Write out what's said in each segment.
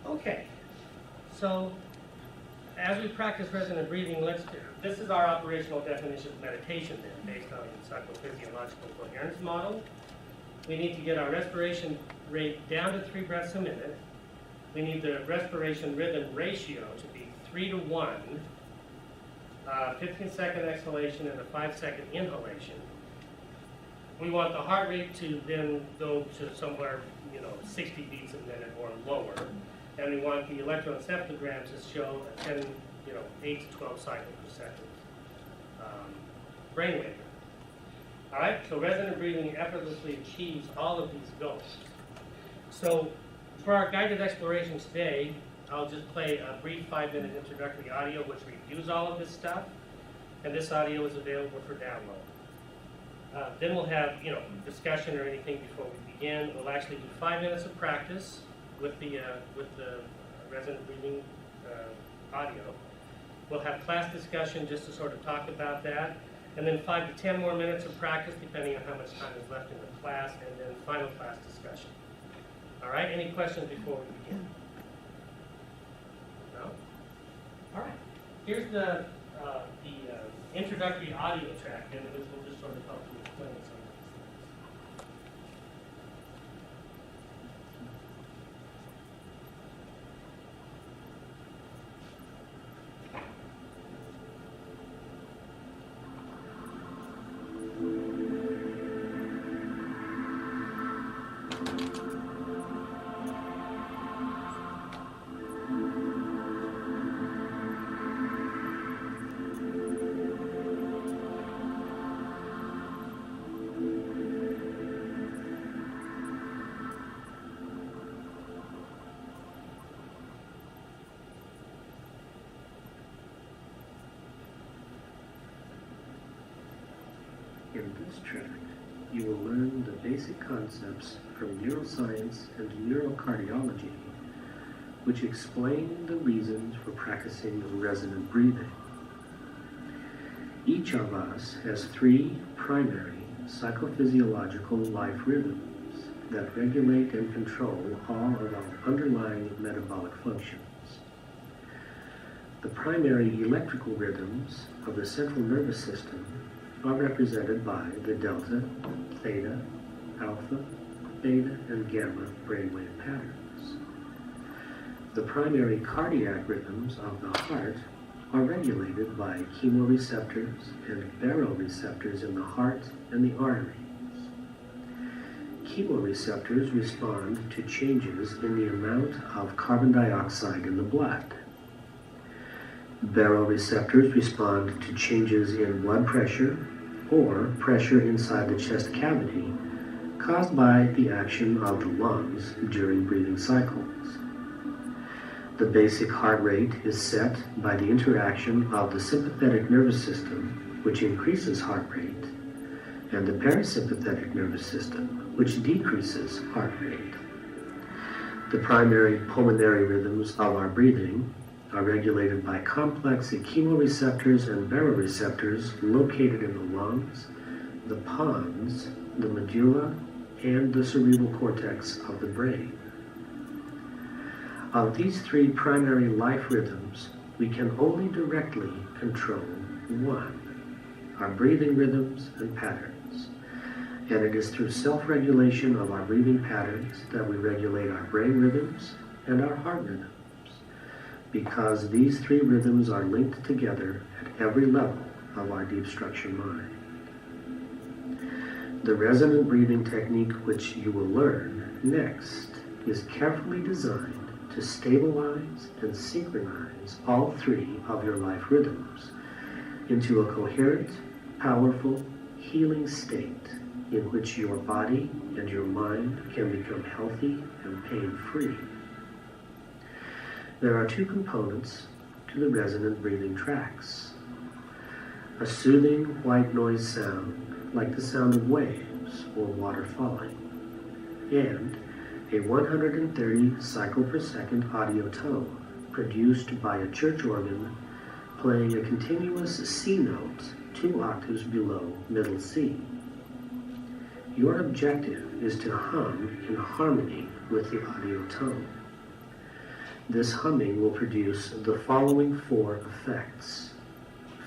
Okay, so as we practice resonant breathing, this is our operational definition of meditation then, based on the psychophysiological coherence model. We need to get our respiration rate down to 3 breaths a minute. We need the respiration rhythm ratio to be 3 to 1, 15-second exhalation and a 5-second inhalation. We want the heart rate to then go to somewhere, 60 beats a minute or lower. And we want the electroencephalogram to show a 8 to 12 cycles per second brainwave. All right, so resonant breathing effortlessly achieves all of these goals. So for our guided exploration today, I'll just play a brief 5-minute introductory audio which reviews all of this stuff, and this audio is available for download. Then we'll have, discussion or anything before we begin. We'll actually do 5 minutes of practice with the resonant breathing audio. We'll have class discussion just to sort of talk about that, and then 5 to 10 more minutes of practice depending on how much time is left in the class, and then final class discussion. All right, any questions before we begin? No? All right, here's the introductory audio track, and which will just sort of help you explain some of these things. In this track, you will learn the basic concepts from neuroscience and neurocardiology, which explain the reasons for practicing resonant breathing. Each of us has 3 primary psychophysiological life rhythms that regulate and control all of our underlying metabolic functions. The primary electrical rhythms of the central nervous system are represented by the delta, theta, alpha, beta, and gamma brainwave patterns. The primary cardiac rhythms of the heart are regulated by chemoreceptors and baroreceptors in the heart and the arteries. Chemoreceptors respond to changes in the amount of carbon dioxide in the blood. Baroreceptors respond to changes in blood pressure or pressure inside the chest cavity caused by the action of the lungs during breathing cycles. The basic heart rate is set by the interaction of the sympathetic nervous system, which increases heart rate, and the parasympathetic nervous system, which decreases heart rate. The primary pulmonary rhythms of our breathing are regulated by complex chemoreceptors and baroreceptors located in the lungs, the pons, the medulla, and the cerebral cortex of the brain. Of these 3 primary life rhythms, we can only directly control 1, our breathing rhythms and patterns. And it is through self-regulation of our breathing patterns that we regulate our brain rhythms and our heart rhythms, because these 3 rhythms are linked together at every level of our deep structure mind. The resonant breathing technique which you will learn next is carefully designed to stabilize and synchronize all 3 of your life rhythms into a coherent, powerful, healing state in which your body and your mind can become healthy and pain-free. There are 2 components to the resonant breathing tracks: a soothing white noise sound like the sound of waves or water falling, and a 130 cycle per second audio tone produced by a church organ playing a continuous C note 2 octaves below middle C. Your objective is to hum in harmony with the audio tone. This humming will produce the following 4 effects.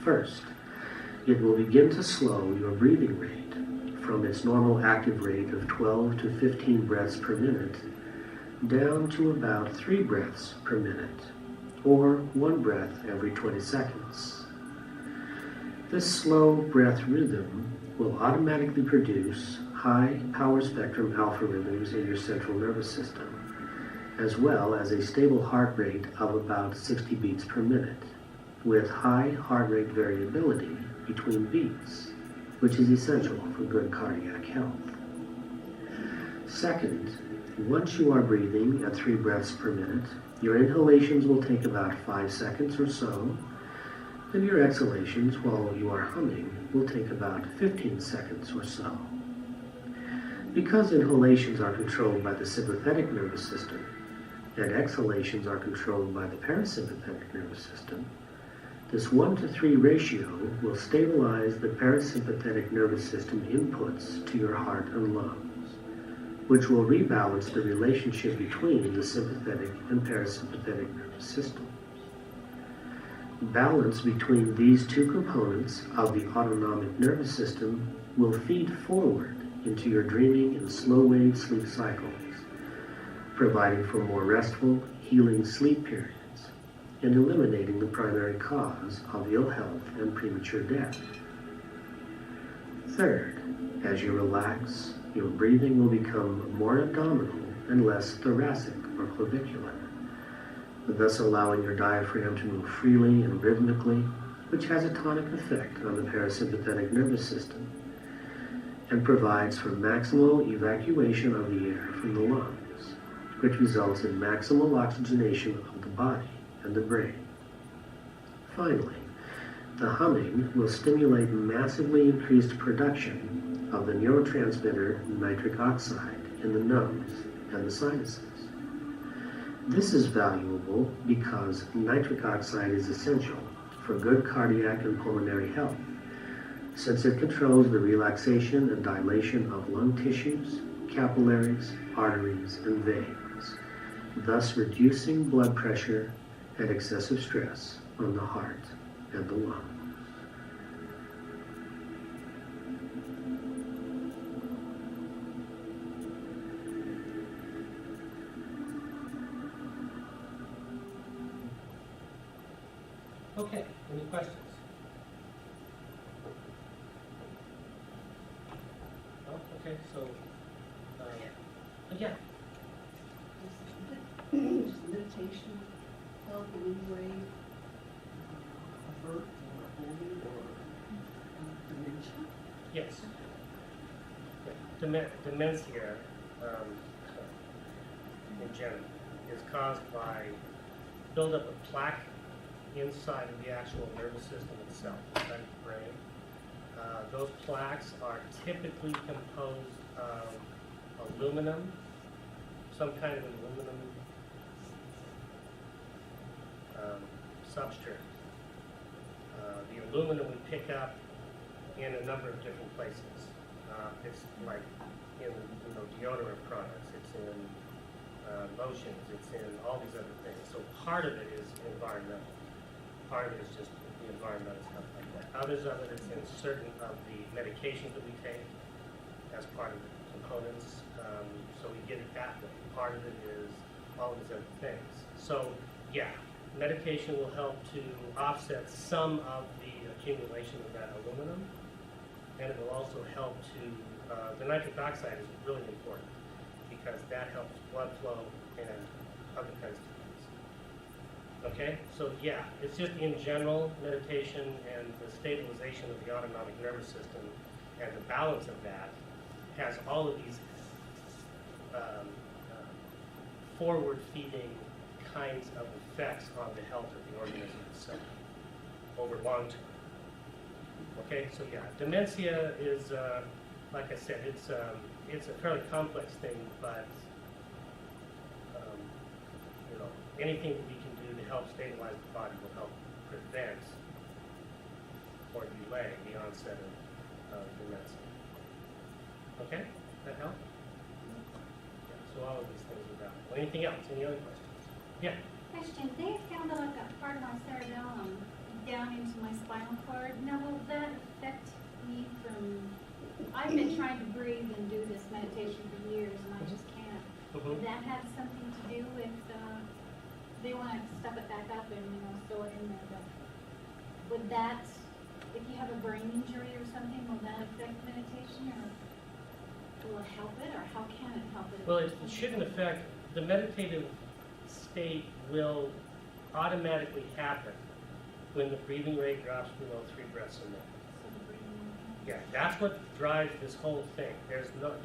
First, it will begin to slow your breathing rate from its normal active rate of 12 to 15 breaths per minute down to about 3 breaths per minute, or 1 breath every 20 seconds. This slow breath rhythm will automatically produce high power spectrum alpha rhythms in your central nervous system, as well as a stable heart rate of about 60 beats per minute, with high heart rate variability between beats, which is essential for good cardiac health. Second, once you are breathing at 3 breaths per minute, your inhalations will take about 5 seconds or so, and your exhalations while you are humming will take about 15 seconds or so. Because inhalations are controlled by the sympathetic nervous system, and exhalations are controlled by the parasympathetic nervous system, this 1-to-3 ratio will stabilize the parasympathetic nervous system inputs to your heart and lungs, which will rebalance the relationship between the sympathetic and parasympathetic nervous systems. Balance between these 2 components of the autonomic nervous system will feed forward into your dreaming and slow-wave sleep cycles, providing for more restful, healing sleep periods, and eliminating the primary cause of ill health and premature death. Third, as you relax, your breathing will become more abdominal and less thoracic or clavicular, thus allowing your diaphragm to move freely and rhythmically, which has a tonic effect on the parasympathetic nervous system and provides for maximal evacuation of the air from the lungs, which results in maximal oxygenation of the body and the brain. Finally, the humming will stimulate massively increased production of the neurotransmitter nitric oxide in the nose and the sinuses. This is valuable because nitric oxide is essential for good cardiac and pulmonary health, since it controls the relaxation and dilation of lung tissues, capillaries, arteries, and veins, thus reducing blood pressure and excessive stress on the heart and the lungs. Okay, any questions? No? Okay, so, yeah, Does meditation help in any way avert or avoid or dementia? yes. Dementia, in general, is caused by buildup of plaque inside of the actual nervous system itself, inside the brain. Those plaques are typically composed of aluminum, some kind of aluminum substrate. The aluminum we pick up in a number of different places. It's like in deodorant products, it's in lotions, it's in all these other things. So part of it is environmental. Part of it is just the environmental stuff like that. Others of it is in certain of the medications that we take as part of the components. So we get it that way. Part of it is all these other things. So yeah, medication will help to offset some of the accumulation of that aluminum, and it will also help to, the nitric oxide is really important because that helps blood flow and other kinds of things. Okay, so yeah, it's just in general, meditation and the stabilization of the autonomic nervous system and the balance of that has all of these forward-feeding kinds of effects on the health of the organism itself over long term. Okay, so yeah, dementia is, like I said, it's a fairly complex thing, but anything that we can do to help stabilize the body will help prevent or delay the onset of dementia. Okay? That help? Yeah, so all of these things are valuable. Anything else? Any other questions? Yeah. Question, they found that I've got part of my cerebellum down into my spinal cord. Now, will that affect me from, I've been trying to breathe and do this meditation for years, and I just can't. Mhm. Would that have something to do with, they want to stuff it back up and, sew it in there, but would that, if you have a brain injury or something, will that affect meditation, or will it help it, or how can it help it? Well, it shouldn't affect, the meditative state will automatically happen when the breathing rate drops below 3 breaths a minute. So the breathing, Yeah, that's what drives this whole thing. There's nothing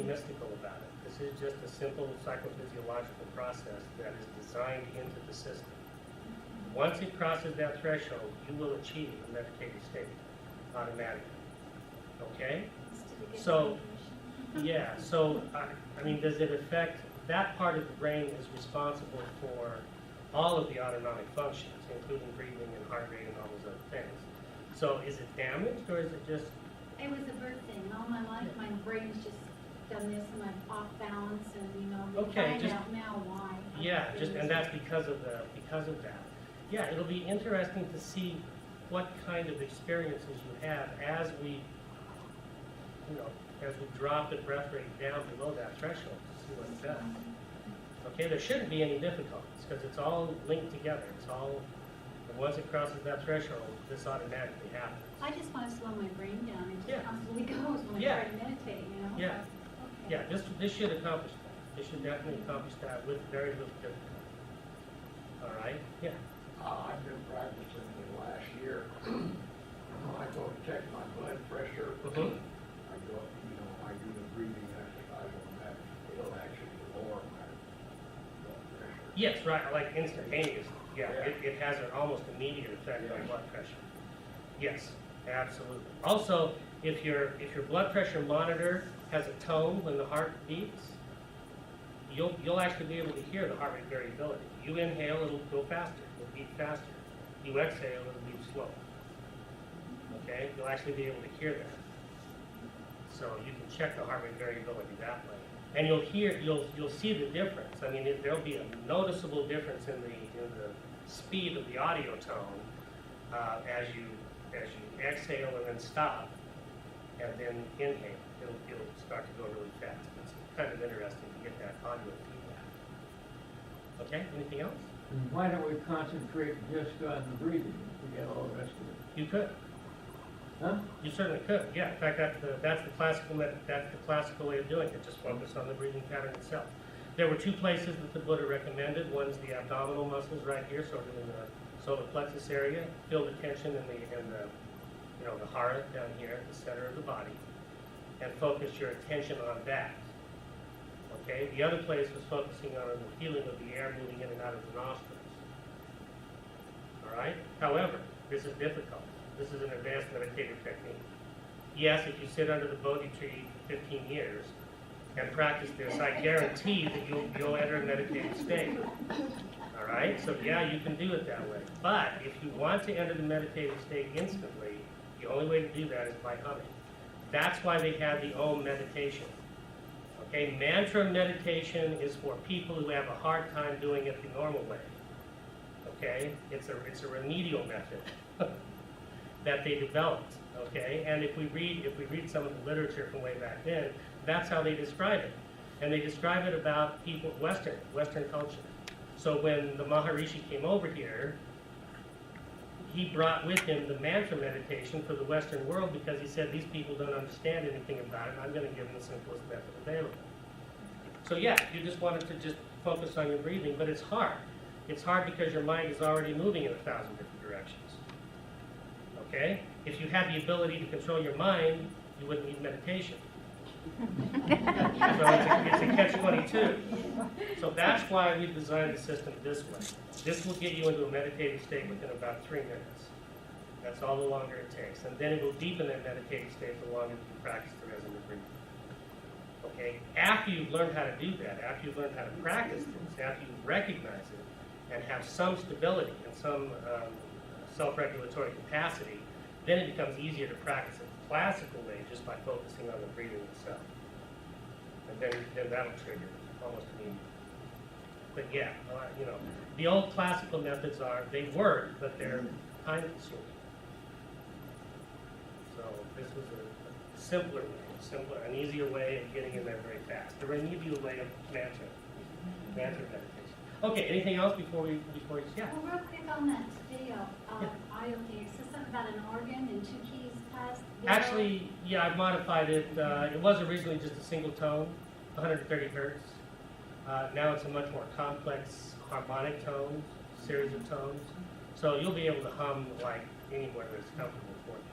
mystical about it. This is just a simple psychophysiological process that is designed into the system. Once it crosses that threshold, you will achieve a meditative state automatically. Okay? So, yeah, so, I mean, does it affect, that part of the brain is responsible for all of the autonomic functions, including breathing and heart rate and all those other things. So is it damaged, or is it just? it was a birth thing. All my life, my brain's just done this, and I'm off balance, and Okay, find just- out now why. Yeah, and that's because of that. Yeah, it'll be interesting to see what kind of experiences you have as we drop the breath rate down below that threshold to see what it does. Okay, there shouldn't be any difficulties because it's all linked together. And once it crosses that threshold, this automatically happens. I just want to slow my brain down. It Yeah. just constantly goes when I Yeah. try to meditate, Yeah. Okay. Yeah, this should accomplish that. This should definitely accomplish that with very little difficulty. All right? Yeah. I've been practicing the last year. When I go to check my blood pressure, Mhm. I do the breathing exercise on that. It'll actually lower my blood pressure. Yes, right, like instantaneously. Yeah, Yeah. it has an almost immediate effect on blood pressure. Yes, absolutely. Also, if your blood pressure monitor has a tone when the heart beats, you'll actually be able to hear the heart rate variability. You inhale, it'll go faster, it'll beat faster. You exhale, it'll beat slow. Okay, you'll actually be able to hear that. So you can check the heart rate variability that way, and you'll see the difference. I mean, there'll be a noticeable difference in the speed of the audio tone as you exhale and then stop, and then inhale. It'll start to go really fast. It's kind of interesting to get that audio feedback. Okay, anything else? And why don't we concentrate just on the breathing to get all the rest of it? You could. Huh? You certainly could. Yeah. In fact, that's the classical method. That's the classical way of doing it. Just focus on the breathing pattern itself. There were 2 places that the Buddha recommended. One's the abdominal muscles right here, sort of in the solar plexus area. Feel the tension in the hara down here at the center of the body, and focus your attention on that. Okay. The other place was focusing on the feeling of the air moving in and out of the nostrils. All right. However, this is difficult. This is an advanced meditative technique. Yes, if you sit under the Bodhi tree for 15 years and practice this, I guarantee that you'll enter a meditative state. All right? So yeah, you can do it that way. But if you want to enter the meditative state instantly, the only way to do that is by humming. That's why they have the Om meditation. Okay? Mantra meditation is for people who have a hard time doing it the normal way. Okay? It's a remedial method that they developed, okay? And if we read some of the literature from way back then, that's how they describe it. And they describe it about people, Western culture. So when the Maharishi came over here, he brought with him the mantra meditation for the Western world because he said these people don't understand anything about it, and I'm going to give them the simplest method available. So yeah, you just wanted to just focus on your breathing, but it's hard. It's hard because your mind is already moving in 1,000 different directions. Okay? If you had the ability to control your mind, you wouldn't need meditation. So it's a catch-22. So that's why we designed the system this way. This will get you into a meditative state within about 3 minutes. That's all the longer it takes. And then it will deepen that meditative state the longer you practice the resonant breathing. Okay? After you've learned how to do that, after you've learned how to practice this, after you recognize it, and have some stability and some self-regulatory capacity, then it becomes easier to practice it classical way just by focusing on the breathing itself. And then that'll trigger it almost immediately. But yeah, you know, the old classical methods they work, but they're time consuming. So this was a simpler way, an easier way of getting in there very fast. A remedial way of mantra meditation. Okay, anything else before we yeah. Well, real quick on that video, Yeah. audio thing, it says something about an organ and 2 keys passed. Actually, yeah, I've modified it. It was originally just a single tone, 130 hertz. Now it's a much more complex harmonic tone, series of tones. So you'll be able to hum like anywhere that's comfortable for you.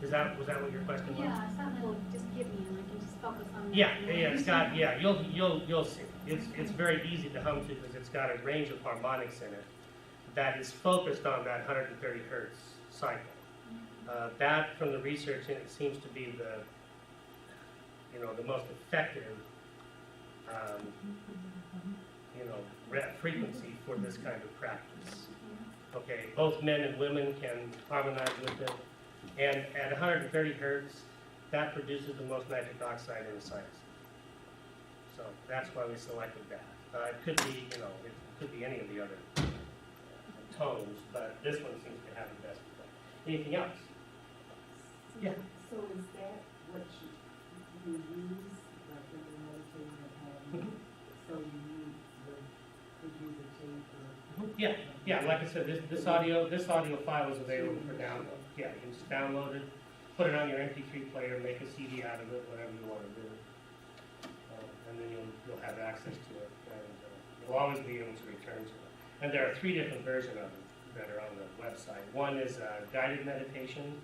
Was that what your question was? Yeah, something that'll just give me, and I can just focus on that. Yeah, it's got, yeah, you'll see. It's very easy to hum to because it's got a range of harmonics in it that is focused on that 130 hertz cycle. That, from the research, it seems to be the most effective, frequency for this kind of practice. Okay, both men and women can harmonize with it, and at 130 hertz, that produces the most nitric oxide in the sinus. So that's why we selected that. It could be, it could be any of the other tones, but this one seems to have the best effect. Anything else? Yeah. So is that what you use, like when you're meditating at home? Mhm. So you would use a tape or? Yeah, like I said, this audio file is available for download. Yeah, you can just download it, put it on your MP3 player, make a CD out of it, whatever you want to do. And then you'll have access to it, and you'll always be able to return to it. And there are 3 different versions of it that are on the website. One is guided meditation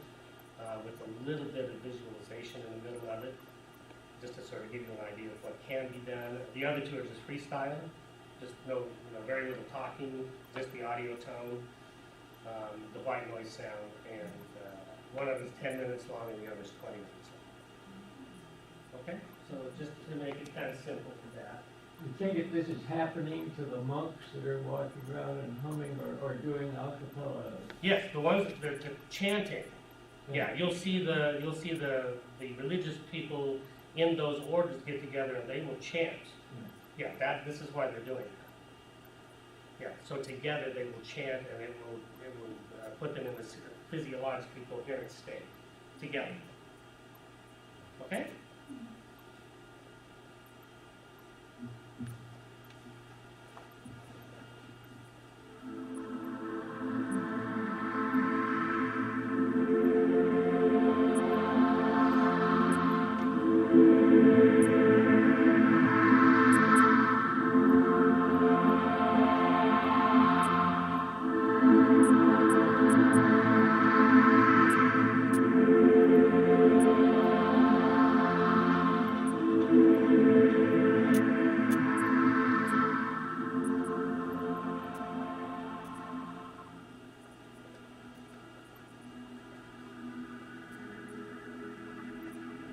with a little bit of visualization in the middle of it, just to sort of give you an idea of what can be done. The other 2 are just freestyle, just very little talking, just the audio tone, the white noise sound, and one of them is 10 minutes long and the other is 20 minutes long. Okay, so just to make it kind of simple for that. You think if this is happening to the monks that are walking around and humming or doing a cappella? Yes, the ones that are chanting. Yeah, you'll see the religious people in those orders get together and they will chant. Yeah, this is why they're doing it. Yeah, so together they will chant and it will put them in the physiologically coherent state together. Okay?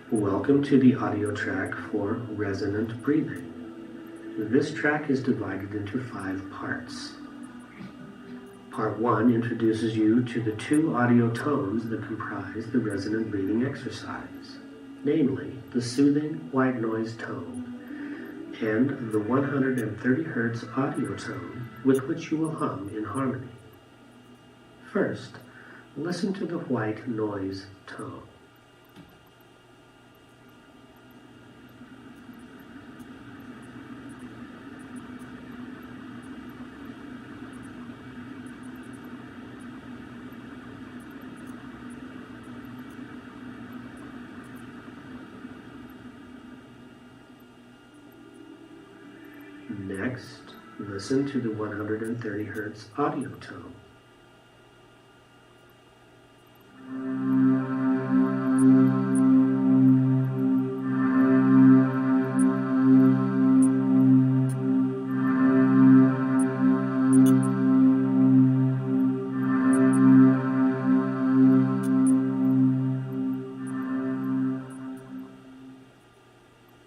Welcome to the audio track for resonant breathing. This track is divided into 5 parts. Part 1 introduces you to the 2 audio tones that comprise the resonant breathing exercise, namely the soothing white noise tone and the 130 hertz audio tone with which you will hum in harmony. First, listen to the white noise tone. Next, listen to the 130 hertz audio tone.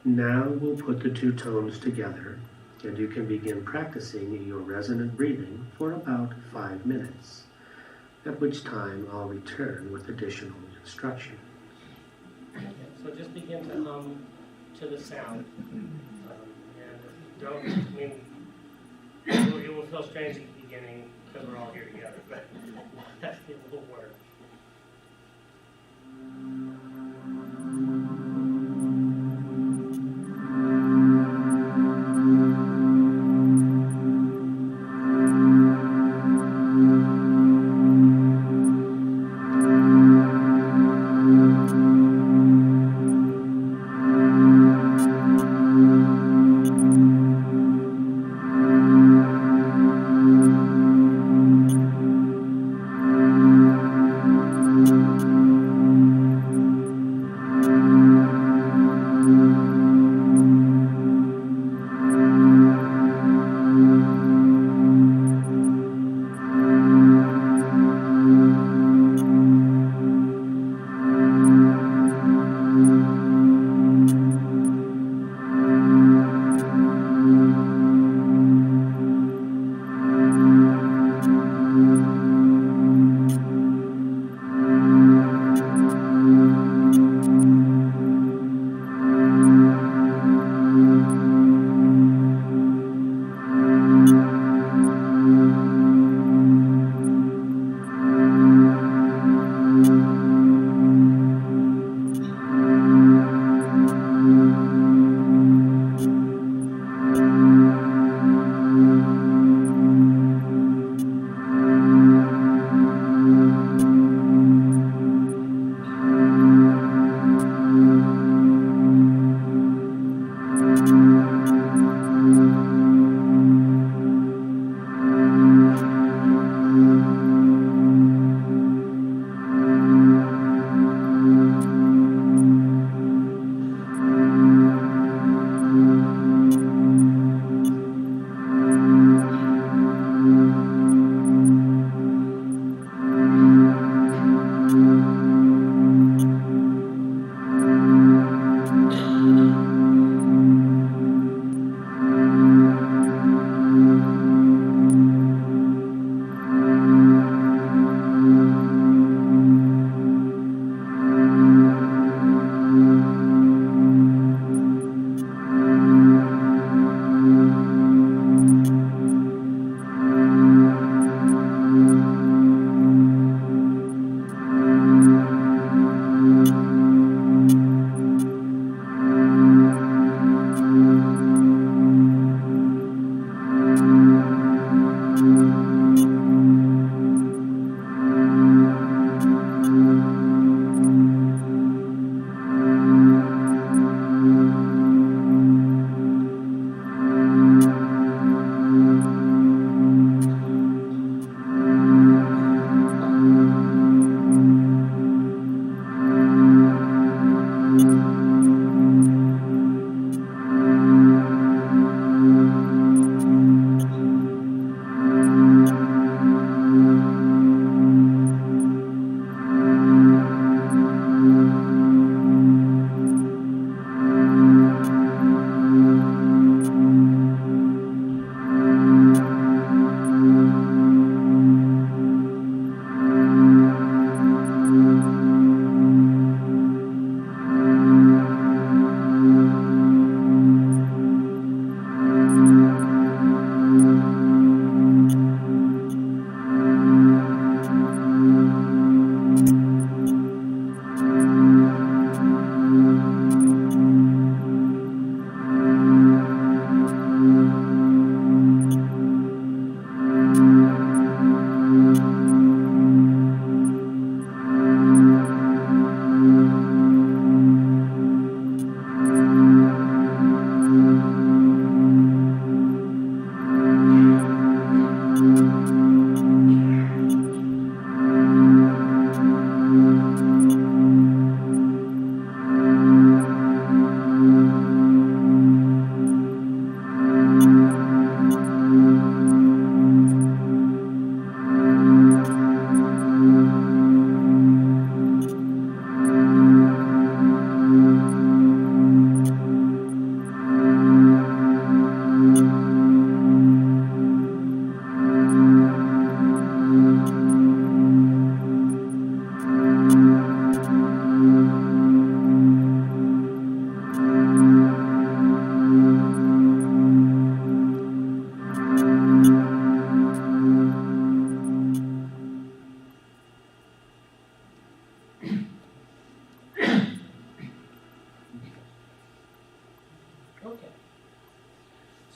Now we'll put the 2 tones together, and you can begin practicing your resonant breathing for about 5 minutes, at which time I'll return with additional instructions. so just begin to hum to the sound. And don't, I mean, it will feel strange at the beginning because we're all here together, but that's the little word.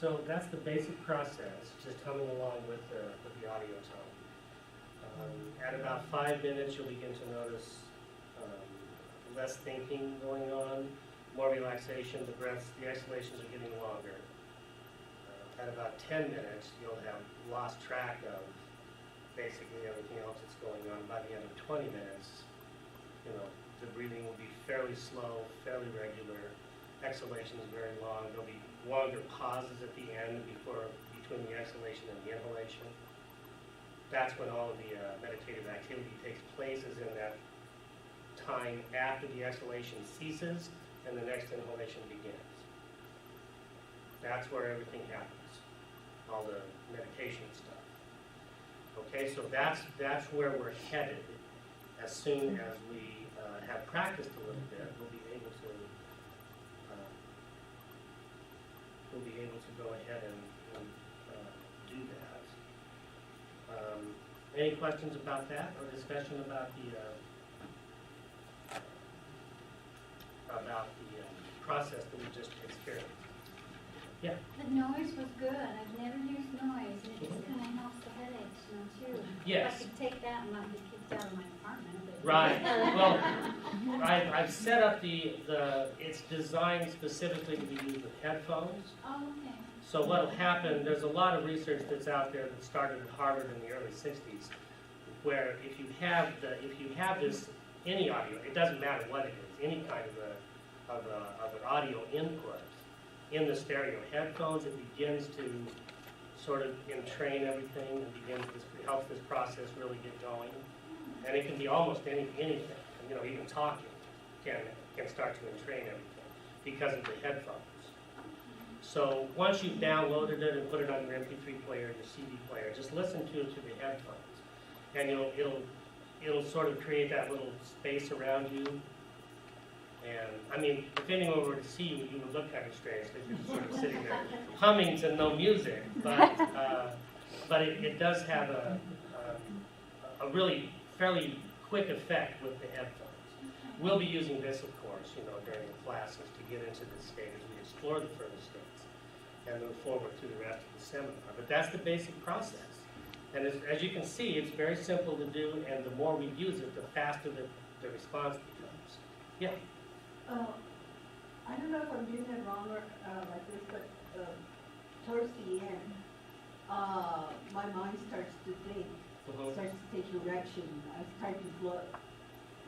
So that's the basic process, just humming along with the audio tone. At about 5 minutes, you'll begin to notice less thinking going on, more relaxation, the breaths, the exhalations are getting longer. At about 10 minutes, you'll have lost track of basically everything else that's going on. By the end of 20 minutes, the breathing will be fairly slow, fairly regular. Exhalation is very long. There'll be longer pauses at the end between the exhalation and the inhalation. That's when all of the meditative activity takes place, is in that time after the exhalation ceases and the next inhalation begins. That's where everything happens, all the meditation stuff. Okay, so that's where we're headed. As soon as we have practiced a little bit, we'll be able to go ahead and do that. Any questions about that, or discussion about the process that we just experienced? Yeah. The noise was good. I've never used noise, and it just kind of helps the headaches, too. Yes. If I could take that and not get kicked out of my apartment. But Right. Well, I've set up it's designed specifically to be used with headphones. Oh, okay. So what'll happen, there's a lot of research that's out there that started at Harvard in the early 60s, where if you have this, any audio, it doesn't matter what it is, any kind of an audio input in the stereo headphones, it begins to sort of entrain everything and helps this process really get going. And it can be almost anything, even talking can start to entrain everything because of the headphones. So once you've downloaded it and put it on your MP3 player, your CD player, just listen to it through the headphones, and it'll sort of create that little space around you. And I mean, if anyone were to see you, you would look kind of strange because you're sort of sitting there humming to no music. But it does have a really fairly quick effect with the headphones. We'll be using this, of course, during the classes to get into this state as we explore the further states and move forward through the rest of the seminar. But that's the basic process. And as you can see, it's very simple to do, and the more we use it, the faster the response becomes. Yeah? I don't know if I'm doing it wrong or like this, but towards the end, my mind starts to think, starts to take direction. I start to float.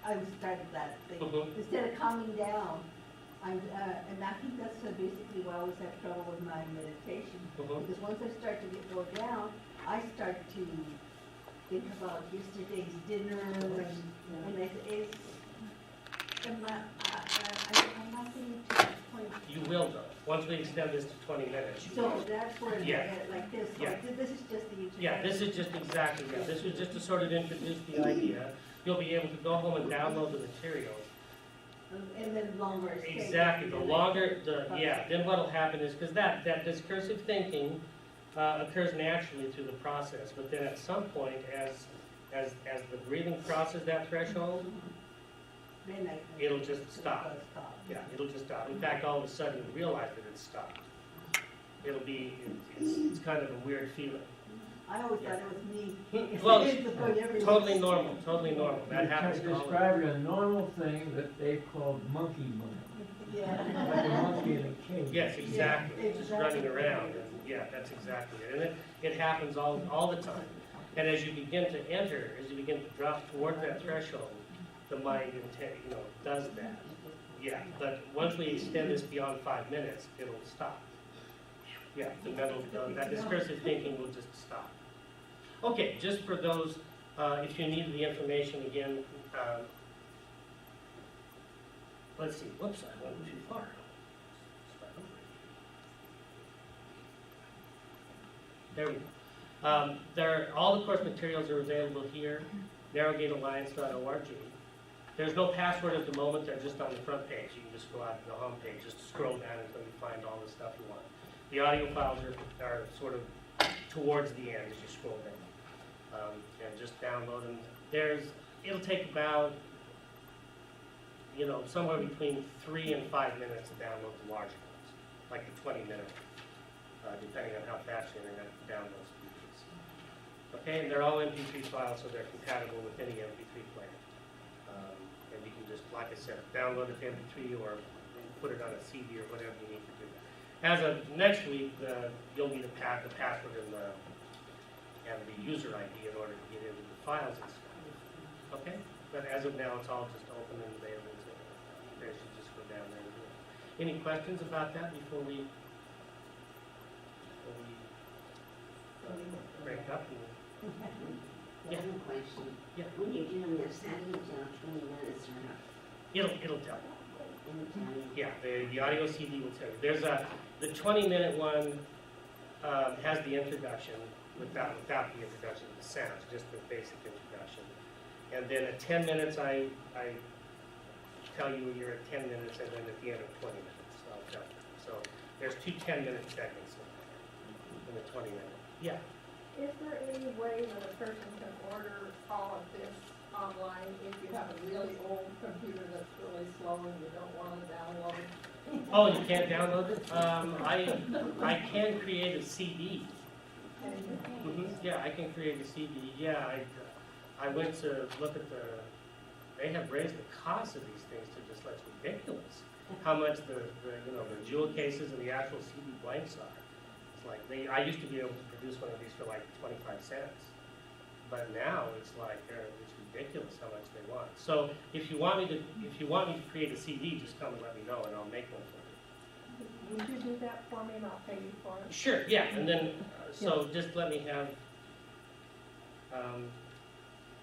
I started that thing. Instead of calming down, and I think that's basically why I always have trouble with my meditation. Because once I start to go down, I start to think about yesterday's dinner, and I'm not getting to that point. You will, though. Once we extend this to 20 minutes. So that's where, Yeah. like this, Yeah. this is just the introduction. Yeah, this is just exactly that. This was just to sort of introduce the idea. You'll be able to go home and download the materials. And then longer. Exactly. The longer, then what'll happen is, because that discursive thinking occurs naturally through the process, but then at some point, as the breathing crosses that threshold, Then it'll just stop. It'll stop. Yeah, it'll just stop. In fact, all of a sudden, you realize that it's stopped. It's kind of a weird feeling. I always thought it was me. Well, It was going everywhere. Totally normal, totally normal. That You're happens to all of us. describing a normal thing that they've called monkey mind. Yeah. Like a monkey in a cage. Yes, exactly. Yeah, Just exactly. running around. And yeah, that's exactly it. And it happens all the time. And as you begin to enter, as you begin to drop toward that threshold, the mind does that. Yeah, but once we extend this beyond 5 minutes, it'll stop. Yeah, that discursive thinking will just stop. Okay, just for those, if you need the information again, let's see. Whoops, I went too far. There we go. All the course materials are available here, narrowgatealliance.org. There's no password at the moment, they're just on the front page. You can just go out to the home page, just scroll down until you find all the stuff you want. The audio files are sort of towards the end as you scroll down. And just download them. It'll take about, somewhere between 3 and 5 minutes to download the larger ones, like the 20-minute depending on how fast your internet download speed is. Okay, and they're all MP3 files, so they're compatible with any MP3 player. And you can just, like I said, download it to MP3 or put it on a CD or whatever you need to do. As of next week, you'll need the password and the user ID in order to get into the files and stuff. Okay? But as of now, it's all just open and available. So you guys should just go down there and do it. Any questions about that before we break up? Yeah. One question. Yeah. When you're doing this, how do you tell 20 minutes or not? It'll tell. Anytime? Yeah, the audio CD will tell you. There's the 20-minute one has the introduction without the introduction of the sounds, just the basic introduction. And then at 10 minutes, I tell you you're at 10 minutes, and then at the end of 20 minutes, I'll tell you. So there's two 10-minute segments in the 20-minute. Yeah. Is there any way that a person can order all of this online if you have a really old computer that's really slow and you don't want to download it? Oh, you can't download it? I can create a CD. Yeah, I can create a CD. Yeah, I went to look at they have raised the cost of these things to just like ridiculous. How much the jewel cases and the actual CD blanks are. It's like I used to be able to produce one of these for like 25 cents. But now it's like it's ridiculous how much they want. So if you want me to create a CD, just come and let me know, and I'll make one for you. Would you do that for me and I'll pay you for it? Sure. Yeah. And then so just let me have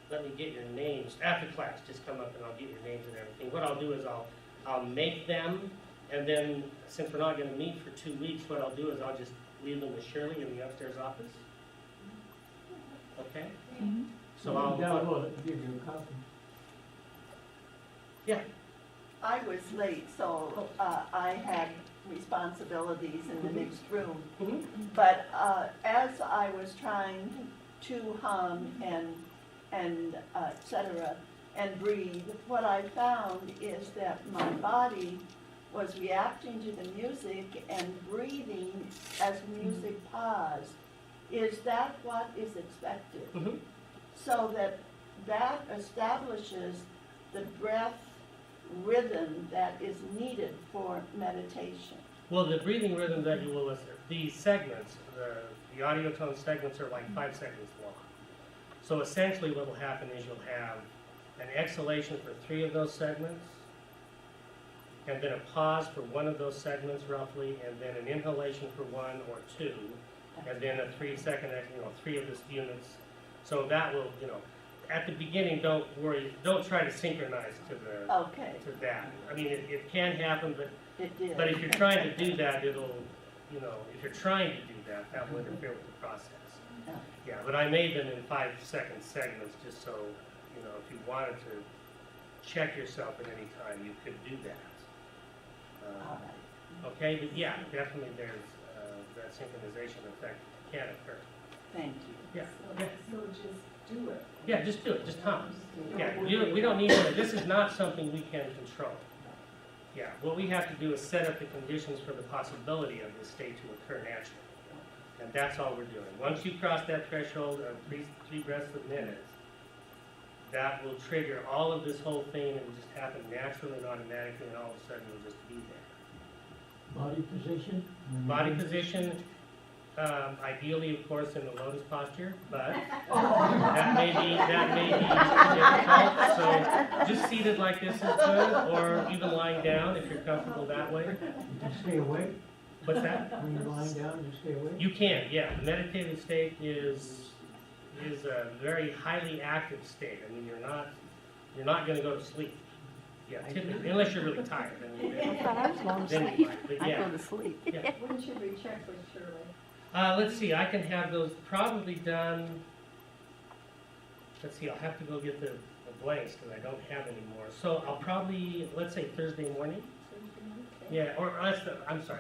let me get your names after class. Just come up and I'll get your names and everything. What I'll do is I'll make them, and then since we're not going to meet for 2 weeks, what I'll do is I'll just leave them with Shirley in the upstairs office. Okay. So I'll download it and give you a copy. Yeah. I was late, so I had responsibilities in the next room. But as I was trying to hum and et cetera, and breathe, what I found is that my body was reacting to the music and breathing as music paused. Is that what is expected? So that establishes the breath rhythm that is needed for meditation. Well, the breathing rhythm that you will listen, these segments, the audio tone segments are like 5 seconds long. So essentially what will happen is you'll have an exhalation for 3 of those segments, and then a pause for 1 of those segments roughly, and then an inhalation for 1 or 2, and then a 3-second, 3 of the units. So that will, at the beginning, don't worry, don't try to synchronize to that. I mean, it can happen, but if you're trying to do that, if you're trying to do that, that will interfere with the process. Yeah, but I made them in 5-second segments just so, if you wanted to check yourself at any time, you could do that. Okay, but yeah, definitely there's that synchronization effect can occur. Thank you. Yeah. So just do it. Yeah, just do it. Just hum. Yeah, we don't need to. This is not something we can control. Yeah, what we have to do is set up the conditions for the possibility of this state to occur naturally. And that's all we're doing. Once you cross that threshold of 3 breaths a minute, that will trigger all of this whole thing, and it will just happen naturally and automatically, and all of a sudden you'll just be there. Body position? Body position, ideally, of course, in the lotus posture, but that may be difficult. So just seated like this is good, or even lying down if you're comfortable that way. Just stay awake? What's that? When you're lying down, just stay awake? You can, yeah. The meditative state is a very highly active state. I mean, you're not going to go to sleep. Yeah, typically, unless you're really tired. I thought I was going to Then sleep. but I yeah. go to sleep. Yeah. When should we check with Shirley? Let's see, I can have those probably done. Let's see, I'll have to go get the blanks because I don't have any more. So I'll probably, let's say Thursday morning. Yeah, or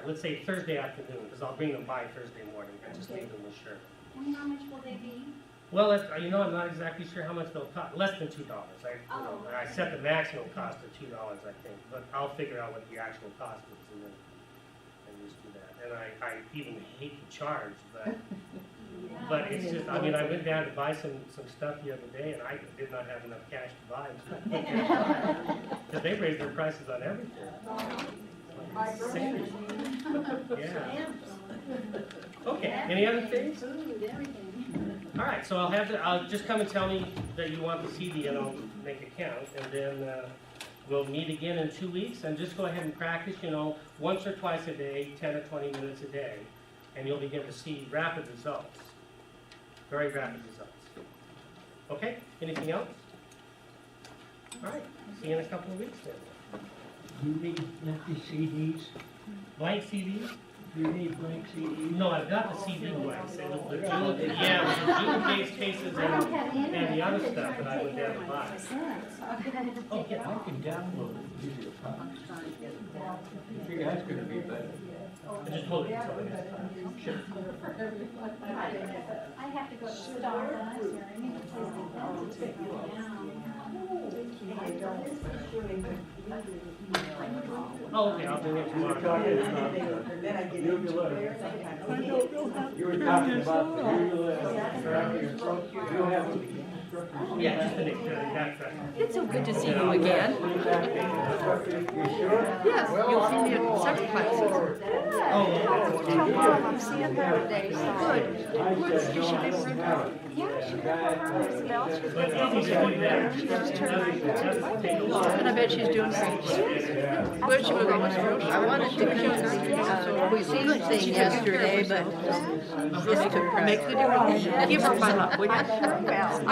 let's say Thursday afternoon, because I'll bring them by Thursday morning and just leave them with Shirley. And how much will they be? Well, I'm not exactly sure how much they'll cost. Less than $2. I set the maximum cost at $2, I think, but I'll figure out what the actual cost is, and just do that. And I even hate to charge, but it's just, I mean, I went down to buy some stuff the other day, and I did not have enough cash to buy it. Because they raised their prices on everything. Seriously. Yeah. Okay, any other things? Food, everything. All right, so I'll just come and tell me that you want the CD, and I'll make a count, and then we'll meet again in 2 weeks, and just go ahead and practice, once or twice a day, 10 or 20 minutes a day, and you'll begin to see rapid results, very rapid results. Okay, anything else? All right, see you in a couple of weeks then. You need empty CDs? Blank CDs? You need blank CDs? No, I've got the CD blanks. It was the June, yeah, it was the June-based cases and the other stuff that I went down to buy. Oh, yeah. I can download it and give you a copy. I figure that's gonna be better. I just told you something next time. Sure. I have to go to Starbucks or any place like that. Oh, okay, I'll bring it tomorrow. You were talking about the you'll have Yeah, just to make sure that that's right. It's so good to see you again. You sure? Yes, you'll see me in several classes. Oh, Tell Mom I'm seeing her today, so good. Good, you should be with her. Yeah, she lives over in Isabel. She's but it's easy to do that. She just turned Take a 90. look. And I bet she's doing great. Where's she moving? I wanted to cuisine thing yesterday, but this took make the difference. Give her my love, would you?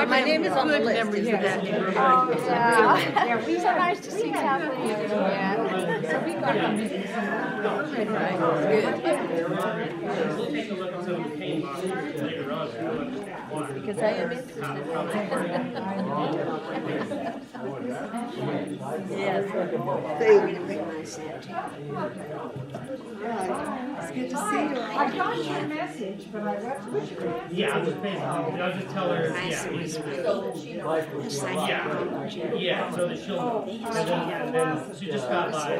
My name is on the list. Memories of that neighborhood. Oh, yeah. So nice to see Kathleen. Yeah. So we got We'll take a look at some of the pain boxes later on. So you'll understand why. Because I am interested. Yes. So you're gonna bring my set. It's good to see you. I got your message, but I left with your message. Yeah, I'll just tell her, Nice yeah, and it's- sweet. yeah, so that she'll know. And then she just got by.